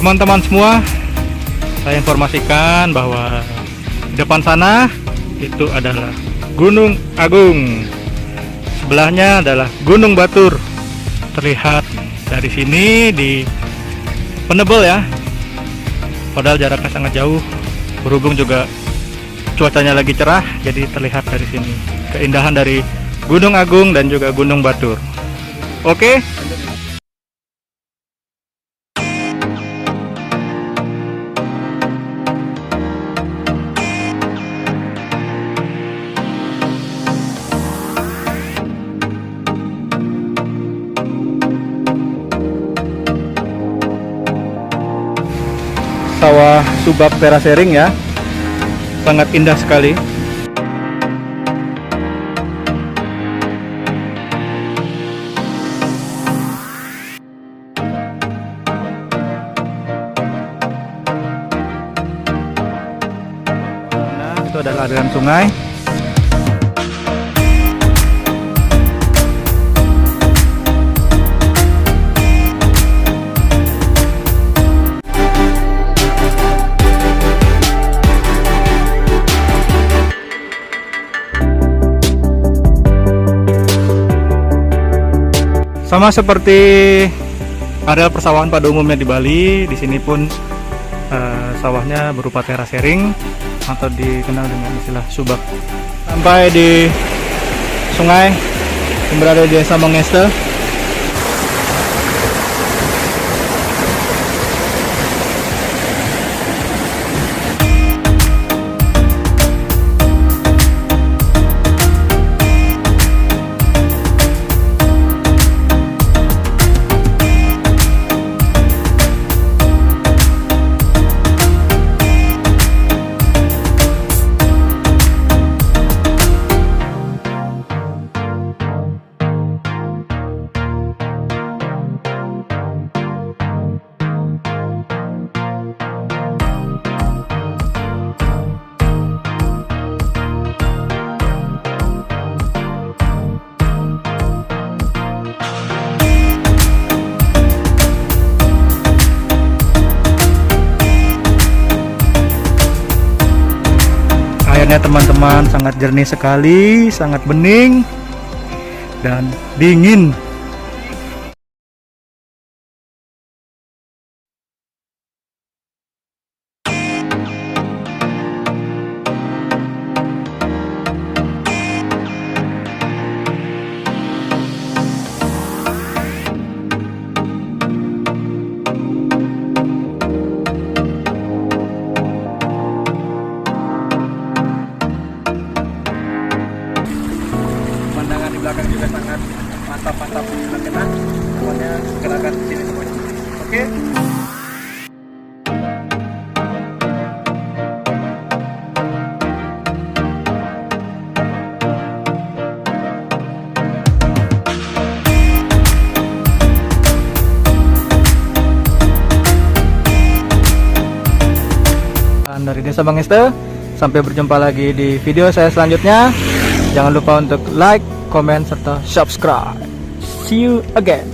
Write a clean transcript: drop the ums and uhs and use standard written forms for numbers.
Teman-teman semua, saya informasikan bahwa di depan sana itu adalah Gunung Agung. Sebelahnya adalah Gunung Batur. Terlihat dari sini di Penebel ya. Padahal jaraknya sangat jauh. Berhubung juga cuacanya lagi cerah, jadi terlihat dari sini keindahan dari Gunung Agung dan juga Gunung Batur. Oke. Sawah Subak Terasering ya, sangat indah sekali. Nah, itu adalah aliran sungai. Sama seperti areal persawahan pada umumnya di Bali, di sini pun sawahnya berupa terasering atau dikenal dengan istilah subak. Sampai di sungai yang berada di Desa Mangeste. Airnya teman-teman sangat jernih sekali, sangat bening dan dingin. Belakang juga sangat mantap-mantap, enak-enak. Pokoknya gerakan di sini semuanya. Oke. Dan dari Desa Mangeste, sampai berjumpa lagi di video saya selanjutnya. Jangan lupa untuk like, komen, serta subscribe. See you again.